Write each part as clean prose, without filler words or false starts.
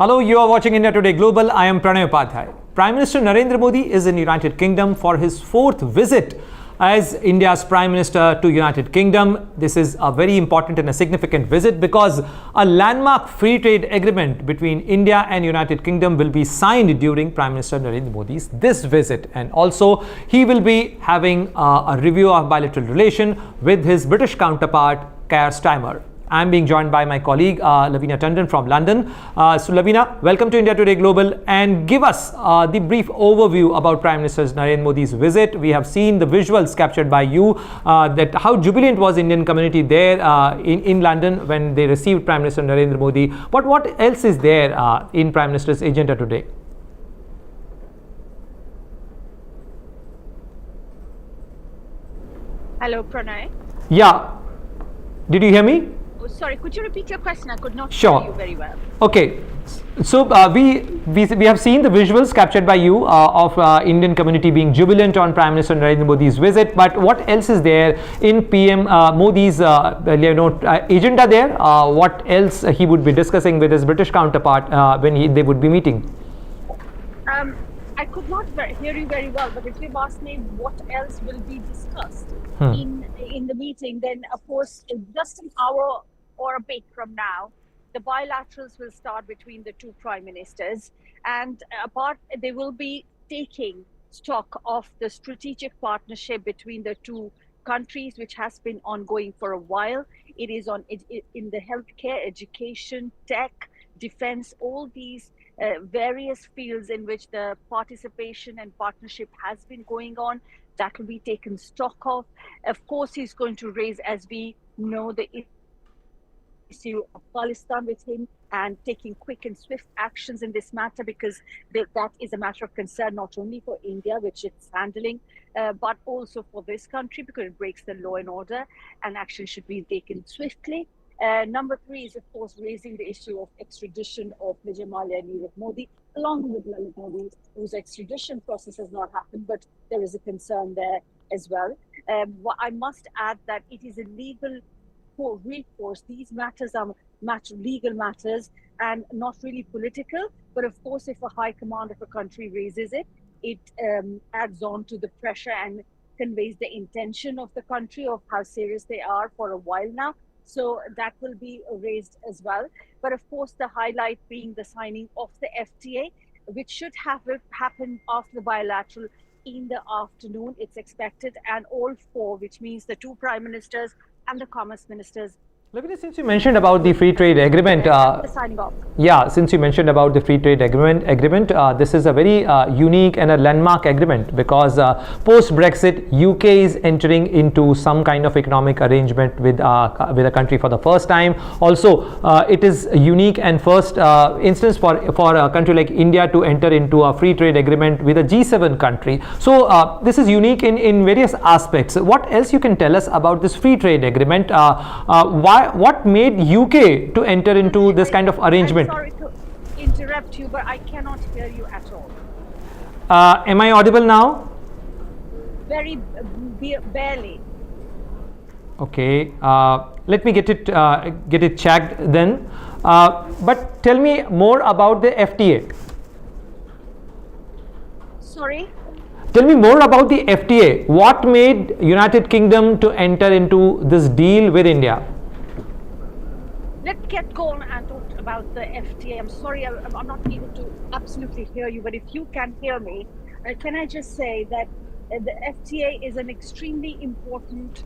Hello, you are watching India Today Global. I am Pranay Upadhyay. Prime Minister Narendra Modi is in United Kingdom for his fourth visit as India's Prime Minister to United Kingdom. This is a very important and a significant visit because a landmark free trade agreement between India and United Kingdom will be signed during Prime Minister Narendra Modi's this visit, and also he will be having a review of bilateral relation with his British counterpart Keir. I'm being joined by my colleague Loveena Tandon from London. So Loveena, welcome to India Today Global, and give us the brief overview about Prime Minister Narendra Modi's visit. We have seen the visuals captured by you that how jubilant was Indian community there in London when they received Prime Minister Narendra Modi. But what else is there in Prime Minister's agenda today? Hello, Pranay. Yeah. Did you hear me? Oh, sorry, could you repeat your question? I could not Sure. hear you very well. Okay, so we have seen the visuals captured by you of Indian community being jubilant on Prime Minister Narendra Modi's visit. But what else is there in PM Modi's agenda there? What else he would be discussing with his British counterpart when they would be meeting? I could not hear you very well, but if you've asked me what else will be discussed in the meeting, then of course, in just an hour or a bit from now, the bilaterals will start between the two prime ministers, and they will be taking stock of the strategic partnership between the two countries, which has been ongoing for a while. It is in the healthcare, education, tech, defense, all these various fields in which the participation and partnership has been going on. That will be taken stock of. Of course, he's going to raise, as we know, the issue of Palestine with him and taking quick and swift actions in this matter, because that is a matter of concern not only for India, which it's handling, but also for this country, because it breaks the law and order, and action should be taken swiftly. Number three is, of course, raising the issue of extradition of Vijay Mallya and Nirav Modi, along with Lalit Modi, whose extradition process has not happened, but there is a concern there as well. I must add that it is a legal recourse. These matters are legal matters and not really political. But of course, if a high command of a country raises it, it adds on to the pressure and conveys the intention of the country of how serious they are for a while now. So that will be raised as well. But of course, the highlight being the signing of the FTA, which should have happened after the bilateral in the afternoon, it's expected, and all four, which means the two prime ministers and the commerce ministers. Loveena, since you mentioned about the free trade agreement, signing off. Yeah, since you mentioned about the free trade agreement, this is a very unique and a landmark agreement because post-Brexit, UK is entering into some kind of economic arrangement with a country for the first time. Also, it is unique and first instance for a country like India to enter into a free trade agreement with a G7 country. So this is unique in various aspects. What else you can tell us about this free trade agreement? What made UK to enter into this kind of arrangement? I'm sorry to interrupt you, but I cannot hear you at all. Am I audible now? Very barely. Okay, let me get it checked then. But tell me more about the FTA. Sorry? Tell me more about the FTA. What made United Kingdom to enter into this deal with India? Let's get going and talk about the FTA. I'm sorry, I'm not able to absolutely hear you, but if you can hear me, can I just say that the FTA is an extremely important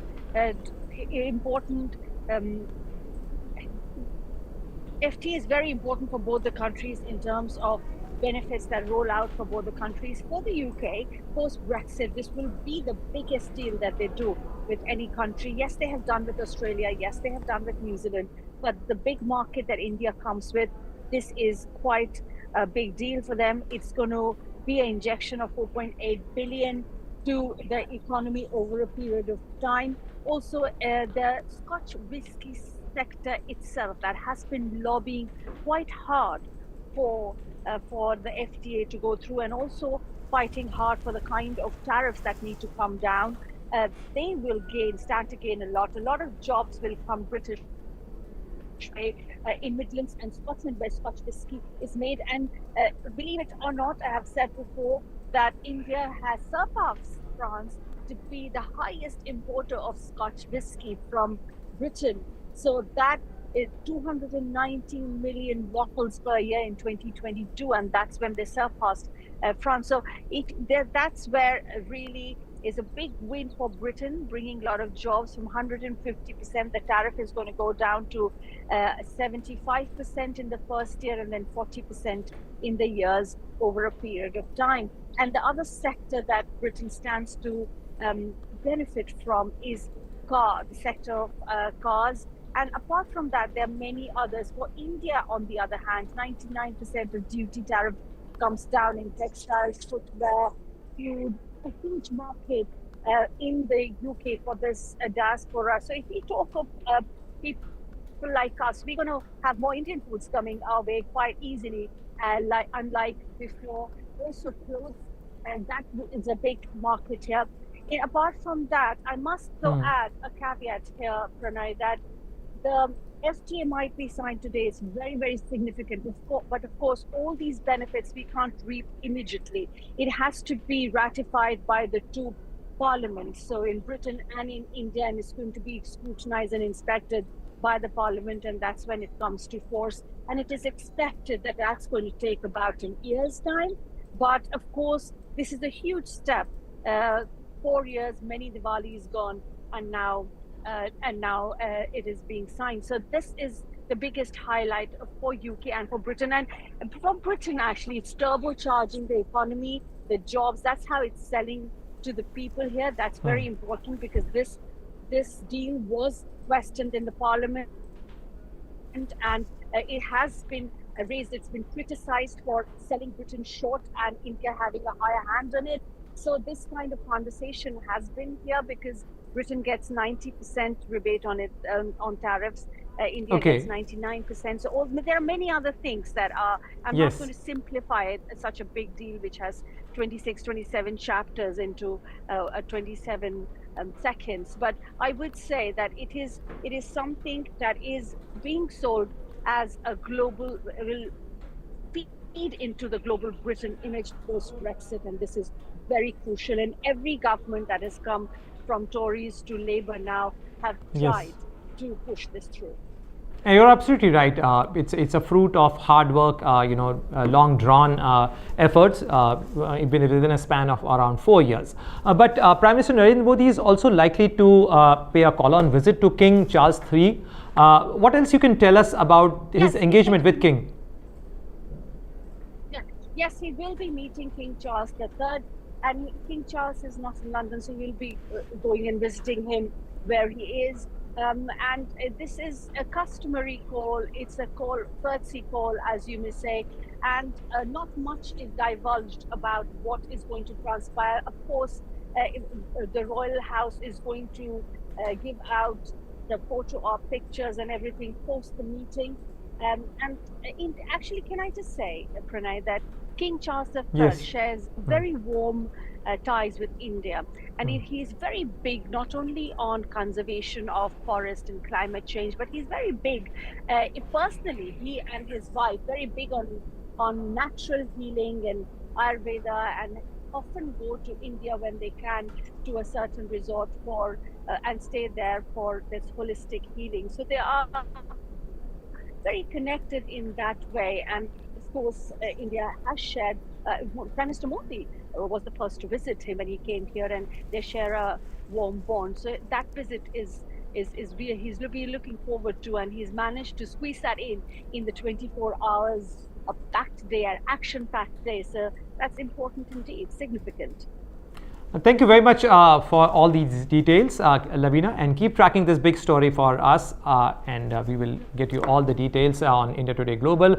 FTA is very important for both the countries in terms of benefits that roll out for both the countries. For the UK, post-Brexit, this will be the biggest deal that they do with any country. Yes, they have done with Australia. Yes, they have done with New Zealand. But the big market that India comes with, this is quite a big deal for them. It's going to be an injection of 4.8 billion to the economy over a period of time. Also, the Scotch whisky sector itself that has been lobbying quite hard for the FTA to go through, and also fighting hard for the kind of tariffs that need to come down. They will stand to gain a lot. A lot of jobs will come British Way in Midlands and Scotland, where Scotch whisky is made. And believe it or not, I have said before that India has surpassed France to be the highest importer of Scotch whisky from Britain. So that is 219 million bottles per year in 2022, and that's when they surpassed France. So that's where really is a big win for Britain, bringing a lot of jobs. From 150%, the tariff is going to go down to 75% in the first year, and then 40% in the years over a period of time. And the other sector that Britain stands to benefit from is the sector of cars. And apart from that, there are many others. For India, on the other hand, 99% of duty tariff comes down in textiles, footwear, food, a huge market in the UK for this diaspora. So if we talk of people like us, we're going to have more Indian foods coming our way quite easily, unlike before. Also clothes, and that is a big market here. Apart from that, I must though add a caveat here, Pranay, that the FTA might be signed today. It's very, very significant. But of course, all these benefits we can't reap immediately. It has to be ratified by the two parliaments. So in Britain and in India, and it's going to be scrutinized and inspected by the parliament, and that's when it comes to force. And it is expected that that's going to take about an year's time. But of course, this is a huge step. 4 years, many Diwalis gone, and now it is being signed. So this is the biggest highlight for UK and for Britain. And for Britain, actually, it's turbocharging the economy, the jobs. That's how it's selling to the people here. That's very important, because this deal was questioned in the parliament, and it has been raised. It's been criticized for selling Britain short and India having a higher hand on it. So this kind of conversation has been here, because Britain gets 90% rebate on it on tariffs. India gets 99%. So there are many other things that are. I'm not going to simplify it. It's such a big deal, which has 26, 27 chapters into 27 seconds. But I would say that it is something that is being sold as a global, will feed into the global Britain image post Brexit, and this is very crucial. And every government that has come, from Tories to Labour now, have tried to push this through. And you're absolutely right. It's a fruit of hard work, long drawn efforts within a span of around 4 years. But Prime Minister Narendra Modi is also likely to pay a call-on visit to King Charles III. What else you can tell us about his engagement with King? Yes, he will be meeting King Charles III. And King Charles is not in London, so we'll be going and visiting him where he is. And this is a customary call. It's a courtesy call, as you may say. And not much is divulged about what is going to transpire. Of course, the Royal House is going to give out the photo or pictures and everything post the meeting. Actually, can I just say, Pranay, that King Charles III shares very warm ties with India, and he's very big not only on conservation of forest and climate change, but he's very big personally. He and his wife very big on natural healing and Ayurveda, and often go to India when they can to a certain resort for and stay there for this holistic healing. So they are very connected in that way. And of course, India has shared, Prime Minister Modi was the first to visit him when he came here, and they share a warm bond. So that visit is he's looking forward to, and he's managed to squeeze that in the 24 hours, a packed day, an action-packed day. So that's important indeed, significant. Thank you very much for all these details, Loveena, and keep tracking this big story for us, and we will get you all the details on India Today Global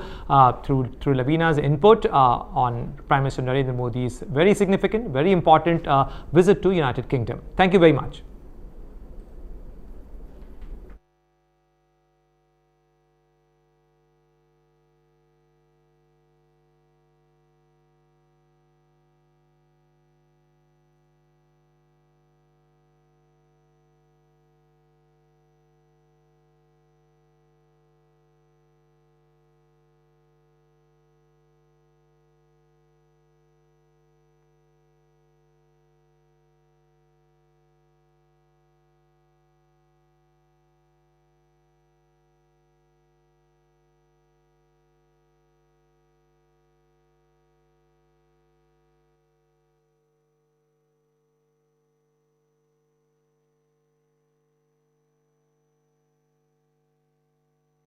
through Loveena's input on Prime Minister Narendra Modi's very significant, very important visit to United Kingdom. Thank you very much.